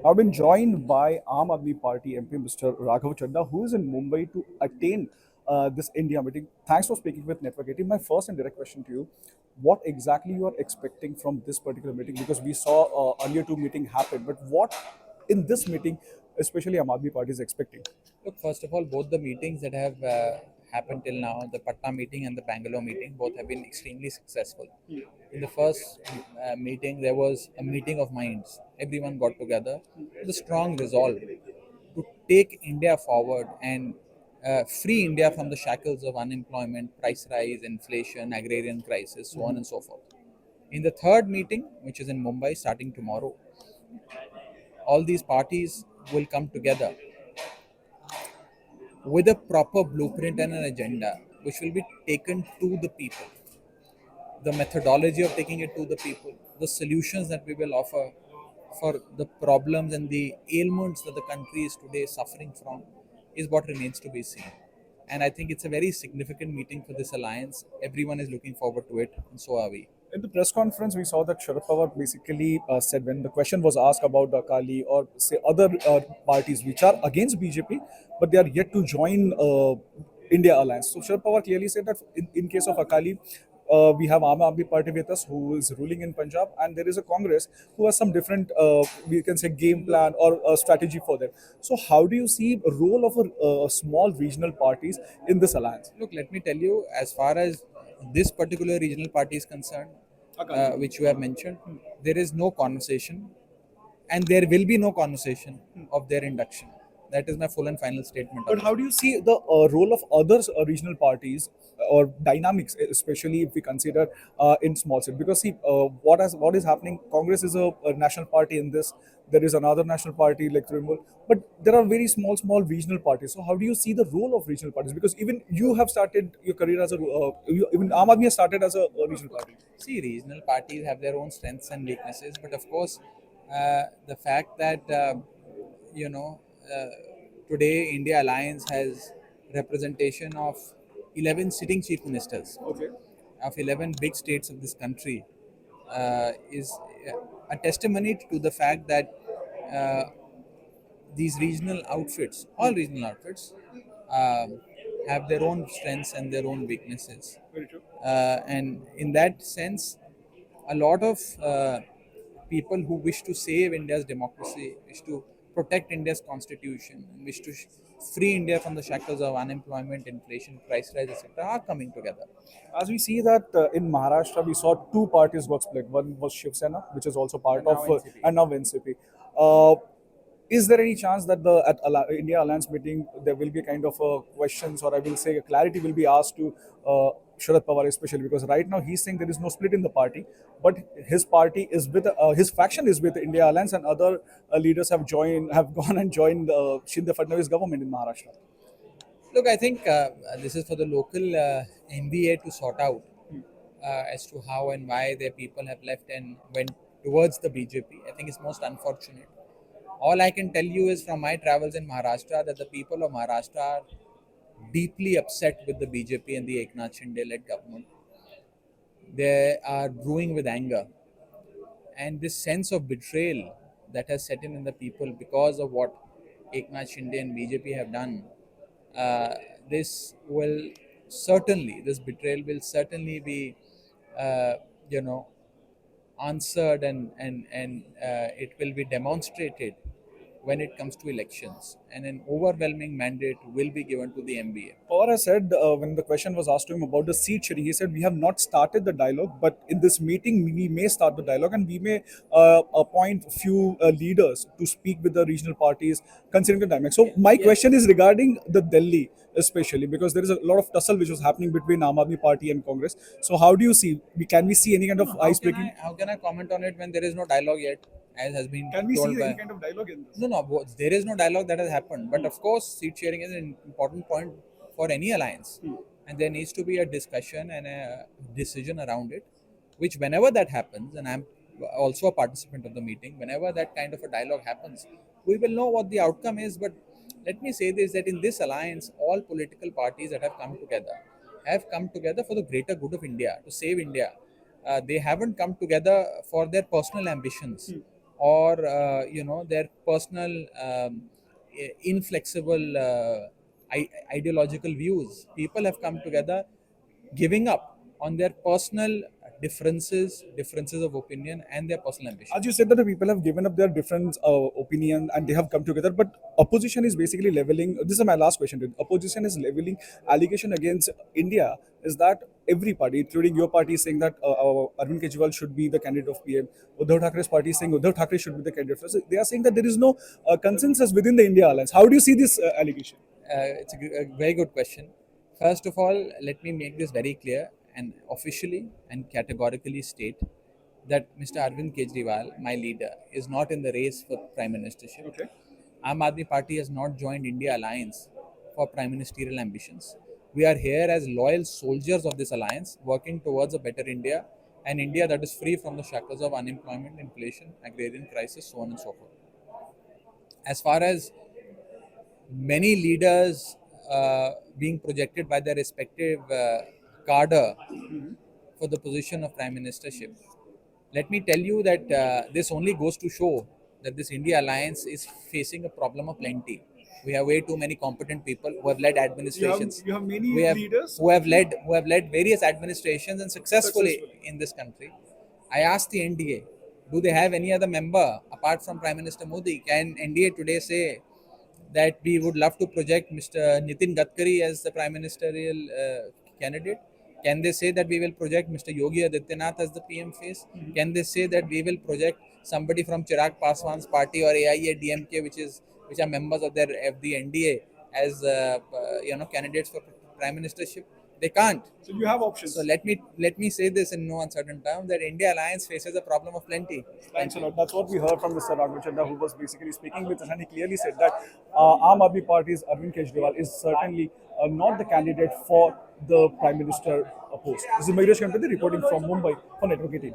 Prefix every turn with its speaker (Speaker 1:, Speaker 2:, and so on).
Speaker 1: I've been joined by Aam Aadmi Party MP Mr. Raghav Chadha, who is in Mumbai to attend this India meeting. Thanks for speaking with Network 18. My first and direct question to you: what exactly you are expecting from this particular meeting? Because we saw earlier two meeting happen, but what in this meeting, especially Aam Aadmi Party is expecting?
Speaker 2: Look, first of all, both the meetings that have happened till now, the Patna meeting and the Bangalore meeting, both have been extremely successful. In the first meeting, there was a meeting of minds. Everyone got together with a strong resolve to take India forward and free India from the shackles of unemployment, price rise, inflation, agrarian crisis, so on and so forth. In the third meeting, which is in Mumbai starting tomorrow, all these parties will come together with a proper blueprint and an agenda which will be taken to the people. The methodology of taking it to the people, the solutions that we will offer for the problems and the ailments that the country is today suffering from is what remains to be seen. And I think it's a very significant meeting for this alliance. Everyone is looking forward to it, and so are we.
Speaker 1: In the press conference, we saw that Sharad Pawar basically said when the question was asked about the Akali or say other parties which are against BJP, but they are yet to join India alliance. So Sharad Pawar clearly said that in case of Akali, we have Aam Aadmi Party with us who is ruling in Punjab, and there is a Congress who has some different, we can say, game plan or strategy for them. So how do you see a role of small regional parties in this alliance?
Speaker 2: Look, let me tell you, as far as this particular regional party is concerned,
Speaker 1: Akali.
Speaker 2: which you have mentioned, there is no conversation and there will be no conversation of their induction. That is my full and final statement on
Speaker 1: But
Speaker 2: this.
Speaker 1: how do you see the role of other regional parties or dynamics, especially if we consider in small states? Because see, what is happening? Congress is a national party in this. There is another national party like Trinamool, but there are very small regional parties. So how do you see the role of regional parties? Because even you have started your career as even Aam Aadmi has started as a regional party.
Speaker 2: See, regional parties have their own strengths and weaknesses, but of course, the fact that you know uh, today India Alliance has representation of 11 sitting chief ministers
Speaker 1: Okay.
Speaker 2: of 11 big states of this country is a testimony to the fact that uh, these regional outfits, all regional outfits, um, have their own strengths and their own weaknesses.
Speaker 1: Very true.
Speaker 2: And in that sense, a lot of people who wish to save India's democracy, wish to protect India's constitution, wish to free India from the shackles of unemployment, inflation, price rise, etc., are coming together.
Speaker 1: As we see that in Maharashtra, we saw two parties got split. One was Shiv Sena, which is also part
Speaker 2: And now
Speaker 1: of,
Speaker 2: NCP.
Speaker 1: and now NCP. Uh, is there any chance that the at India Alliance meeting there will be a kind of questions, or I will say a clarity will be asked to Sharad Pawar, especially because right now he's saying there is no split in the party, but his party is with his faction is with India Alliance, and other leaders have gone and joined Shinde Fadnavis government in Maharashtra.
Speaker 2: Look, I think this is for the local NVA to sort out as to how and why their people have left and went towards the BJP. I think it's most unfortunate. All I can tell you is from my travels in Maharashtra that the people of Maharashtra are deeply upset with the BJP and the Eknath Shinde-led government. They are brewing with anger, and this sense of betrayal that has set in the people because of what Eknath Shinde and BJP have done. Uh, this will this betrayal will certainly be, uh, you know, answered and it will be demonstrated when it comes to elections, and an overwhelming mandate will be given to the MBA.
Speaker 1: Pawar has said when the question was asked to him about the seat sharing, he said, "We have not started the dialogue, but in this meeting, we may start the dialogue and we may appoint few leaders to speak with the regional parties considering the dynamic." So, my
Speaker 2: Yes.
Speaker 1: question is regarding the Delhi, especially because there is a lot of tussle which was happening between Aam Aadmi Party and Congress. So, how do you see? Can we see any kind
Speaker 2: No,
Speaker 1: of
Speaker 2: no.
Speaker 1: ice breaking?
Speaker 2: How can I comment on it when there is no dialogue yet, as has been
Speaker 1: Can we see
Speaker 2: told
Speaker 1: any
Speaker 2: by?
Speaker 1: kind of dialogue in this?
Speaker 2: No, no. There is no dialogue that has happened. But of course, seat sharing is an important point for any alliance, and there needs to be a discussion and a decision around it. Which, whenever that happens, and I'm also a participant of the meeting, whenever that kind of a dialogue happens, we will know what the outcome is. But let me say this: that in this alliance, all political parties that have come together for the greater good of India, to save India. They haven't come together for their personal ambitions. or their personal inflexible ideological views. People have come together, giving up on their personal differences of opinion, and their personal
Speaker 1: As you
Speaker 2: ambitions.
Speaker 1: said that the people have given up their different opinion and they have come together, but opposition is basically leveling. This is my last question. Dude. Opposition is leveling allegation against India. Is that every party, including your party, is saying that Arvind Kejriwal should be the candidate of PM. Uddhav Thackeray's party is saying Uddhav Thackeray should be the candidate. So they are saying that there is no consensus within the India alliance. How do you see this allegation?
Speaker 2: It's a very good question. First of all, let me make this very clear and officially and categorically state that Mr. Arvind Kejriwal, my leader, is not in the race for prime ministership.
Speaker 1: Okay.
Speaker 2: Aam Aadmi Party has not joined India alliance for prime ministerial ambitions. We are here as loyal soldiers of this alliance, working towards a better India, an India that is free from the shackles of unemployment, inflation, agrarian crisis, so on and so forth. As far as many leaders being projected by their respective cadre for the position of prime ministership, let me tell you that this only goes to show that this India alliance is facing a problem of plenty. We have way too many competent people who have led administrations.
Speaker 1: You have
Speaker 2: We
Speaker 1: many
Speaker 2: have
Speaker 1: leaders
Speaker 2: who have led various administrations and successfully
Speaker 1: successfully.
Speaker 2: in this country. I asked the NDA, do they have any other member apart from Prime Minister Modi? Can NDA today say that we would love to project Mr. Nitin Gadkari as the prime ministerial candidate? Can they say that we will project Mr. Yogi Adityanath as the PM face? Can they say that we will project somebody from Chirag Paswan's party or AIA-DMK, which are members of the NDA, as candidates for prime ministership? They can't.
Speaker 1: So you have
Speaker 2: So
Speaker 1: options.
Speaker 2: let me say this in no uncertain terms that India Alliance faces a problem of plenty.
Speaker 1: Thanks
Speaker 2: Thank
Speaker 1: a
Speaker 2: you.
Speaker 1: lot. That's what we heard from Mr. Raghav Chadha, who was basically speaking with us, and he clearly said that Aam Aadmi Party's Arvind Kejriwal is certainly not the candidate for the Prime Minister post. This is Mayuresh Ganpati reporting from Mumbai for Network 18.